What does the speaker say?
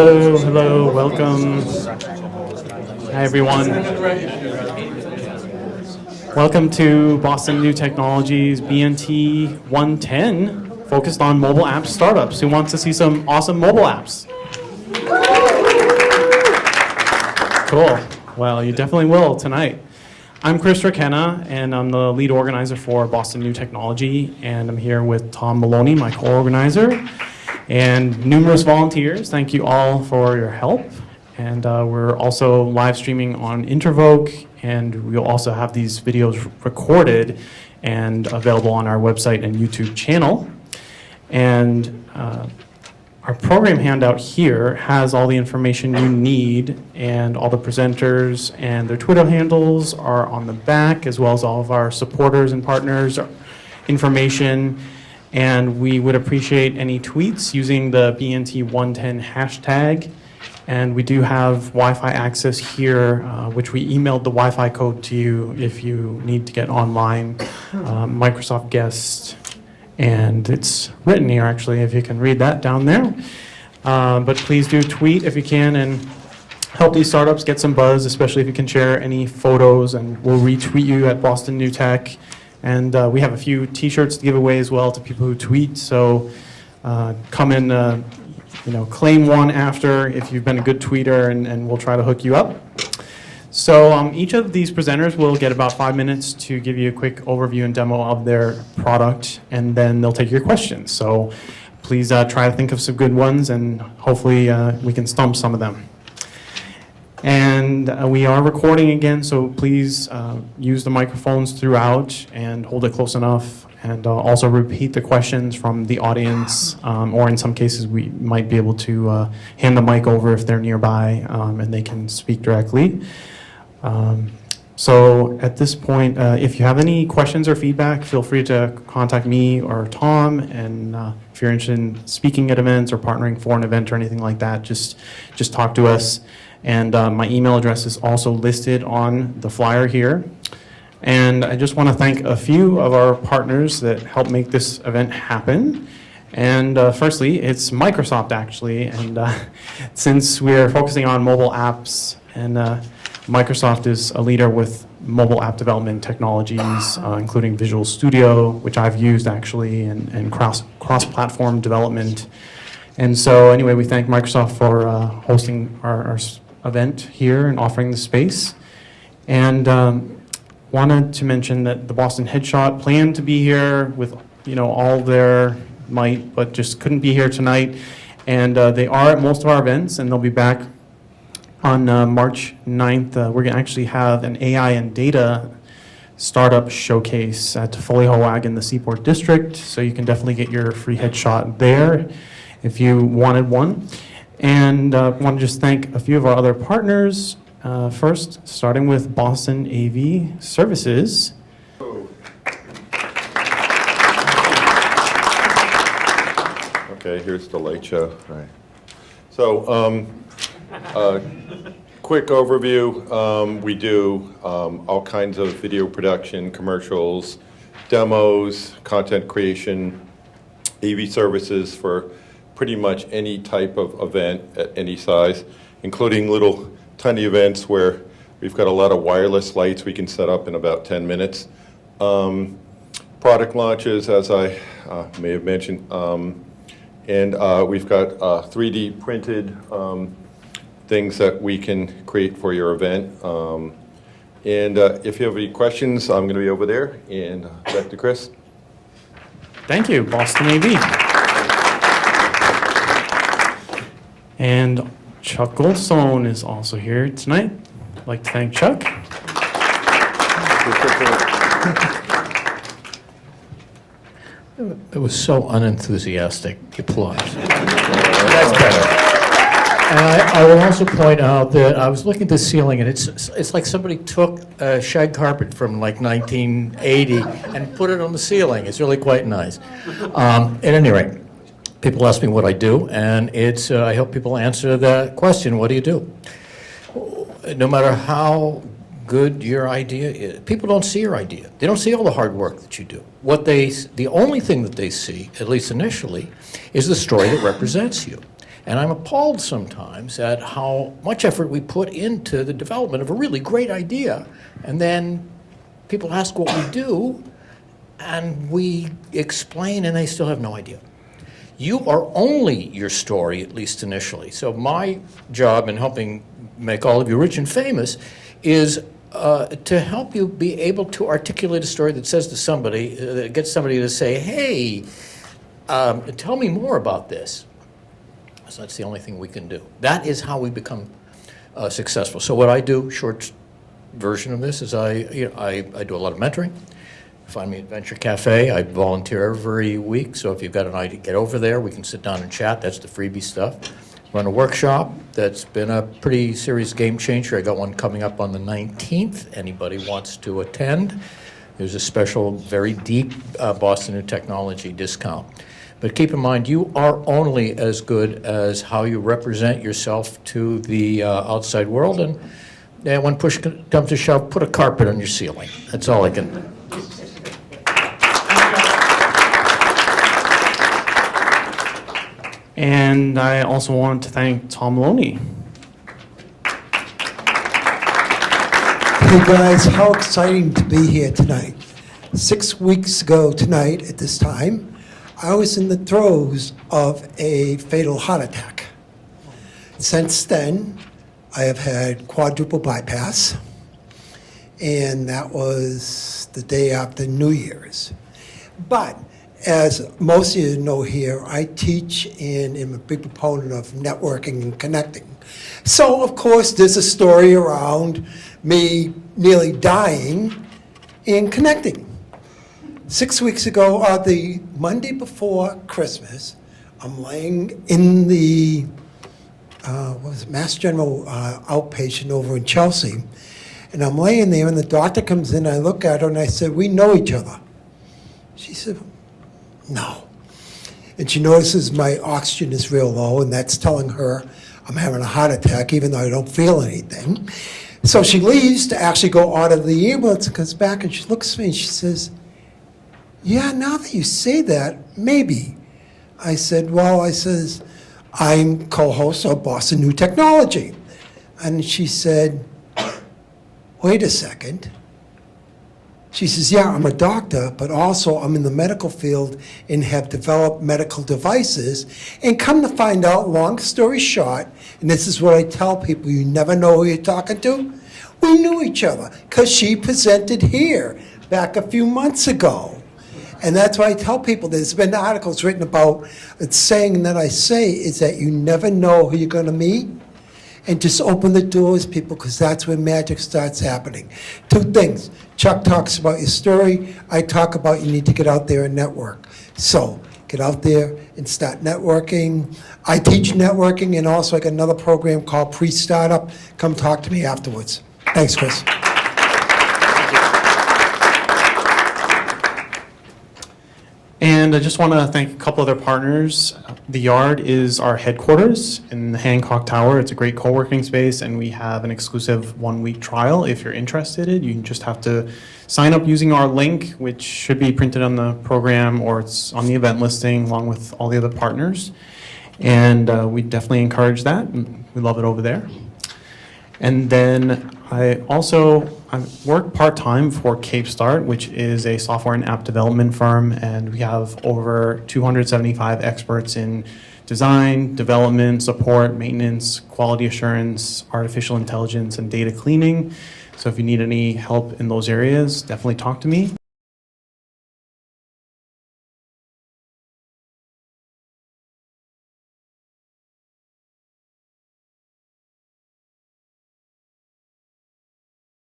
Hello, hello, welcome. Hi, everyone. Welcome to Boston New Technologies BNT 110, focused on mobile app startups. Who wants to see some awesome mobile apps? Cool. Well, you definitely will tonight. I'm Chris Rakenna, and I'm the lead organizer for Boston New Technology, and I'm here with Tom Maloney, my co-organizer, and numerous volunteers. Thank you all for your help. And we're also live streaming on Intervoke, and we'll also have these videos recorded and available on our website and YouTube channel. And our program handout here has all the information you need, and all the presenters and their Twitter handles are on the back, as well as all of our supporters and partners information. And we would appreciate any tweets using the BNT110 hashtag. And we do have Wi-Fi access here, which we emailed the Wi-Fi code to you if you need to get online. Microsoft guest, and it's written here actually, if you can read that down there. But please do tweet if you can and help these startups get some buzz, especially if you can share any photos, and we'll retweet you at Boston New Tech. And we have a few t-shirts to give away as well to people who tweet, so come and claim one after if you've been a good tweeter, and we'll try to hook you up. So each of these presenters will get about 5 minutes to give you a quick overview and demo of their product, and then they'll take your questions. So please try to think of some good ones, and hopefully we can stump some of them. And we are recording again, so please use the microphones throughout and hold it close enough, and also repeat the questions from the audience, or in some cases we might be able to hand the mic over if they're nearby, and they can speak directly. So at this point, if you have any questions or feedback, feel free to contact me or Tom, and if you're interested in speaking at events or partnering for an event or anything like that, just talk to us. And my email address is also listed on the flyer here. And I just want to thank a few of our partners that helped make this event happen. And firstly, it's Microsoft actually. And since we're focusing on mobile apps, and Microsoft is a leader with mobile app development technologies, including Visual Studio, which I've used actually, and cross-platform development. And so anyway, we thank Microsoft for hosting our event here and offering the space. And wanted to mention that the Boston Headshot planned to be here with all their might, but just couldn't be here tonight. And they are at most of our events, and they'll be back on March 9th. We're going to actually have an AI and data startup showcase at Foley-Hoag in the Seaport District, so you can definitely get your free headshot there if you wanted one. And I want to just thank a few of our other partners. First, starting with Boston AV Services. Okay, here's the light show. Right. So, quick overview. We do all kinds of video production, commercials, demos, content creation, AV services for pretty much any type of event at any size, including little tiny events where we've got a lot of wireless lights we can set up in about 10 minutes. Product launches, as I may have mentioned, and we've got 3D printed things that we can create for your event. And if you have any questions, I'm going to be over there. And back to Chris. Thank you, Boston AV. And Chuck Goldstone is also here tonight. I'd like to thank Chuck. It was so unenthusiastic applause. That's better. And I will also point out that I was looking at the ceiling, and it's like somebody took a shag carpet from like 1980 and put it on the ceiling. It's really quite nice. At any rate, people ask me what I do, and I help people answer the question, what do you do? No matter how good your idea is, people don't see your idea. They don't see all the hard work that you do. The only thing that they see, at least initially, is the story that represents you. And I'm appalled sometimes at how much effort we put into the development of a really great idea. And then people ask what we do, and we explain, and they still have no idea. You are only your story, at least initially. So my job in helping make all of you rich and famous is to help you be able to articulate a story that says to somebody, that gets somebody to say, hey, tell me more about this. So that's the only thing we can do. That is how we become successful. So what I do, short version of this, is I do a lot of mentoring. Find me at Venture Cafe. I volunteer every week, so if you've got an idea, get over there. We can sit down and chat. That's the freebie stuff. Run a workshop that's been a pretty serious game changer. I got one coming up on the 19th. Anybody wants to attend, there's a special, very deep Boston New Technology discount. But keep in mind, you are only as good as how you represent yourself to the outside world. And when push comes to shove, put a carpet on your ceiling. That's all I can do. And I also want to thank Tom Maloney. Hey guys, how exciting to be here tonight. 6 weeks ago tonight at this time, I was in the throes of a fatal heart attack. Since then, I have had quadruple bypass, and that was the day after New Year's. But as most of you know here, I teach and am a big proponent of networking and connecting. So, of course, there's a story around me nearly dying and connecting. 6 weeks ago, the Monday before Christmas, I'm laying in the Mass General outpatient over in Chelsea, and I'm laying there, and the doctor comes in, I look at her, and I said, we know each other. She said, no. And she notices my oxygen is real low, and that's telling her I'm having a heart attack, even though I don't feel anything. So she leaves to actually go out of the ambulance and comes back, and she looks at me and she says, yeah, now that you say that, maybe. I said, well, I'm co-host of Boston New Technology. And she said, wait a second. She says, yeah, I'm a doctor, but also I'm in the medical field and have developed medical devices. And come to find out, long story short, and this is what I tell people, you never know who you're talking to. We knew each other because she presented here back a few months ago. And that's why I tell people, there's been articles written about, it's saying that I say is that you never know who you're going to meet. And just open the doors, people, because that's where magic starts happening. Two things. Chuck talks about your story. I talk about you need to get out there and network. So get out there and start networking. I teach networking, and also I got another program called Pre-Startup. Come talk to me afterwards. Thanks, Chris. And I just want to thank a couple other partners. The Yard is our headquarters in the Hancock Tower. It's a great co-working space, and we have an exclusive 1-week trial. If you're interested, you can just have to sign up using our link, which should be printed on the program, or it's on the event listing along with all the other partners. And we definitely encourage that. And we love it over there. And then I work part-time for CapeStart, which is a software and app development firm, and we have over 275 experts in design, development, support, maintenance, quality assurance, artificial intelligence, and data cleaning. So if you need any help in those areas, definitely talk to me.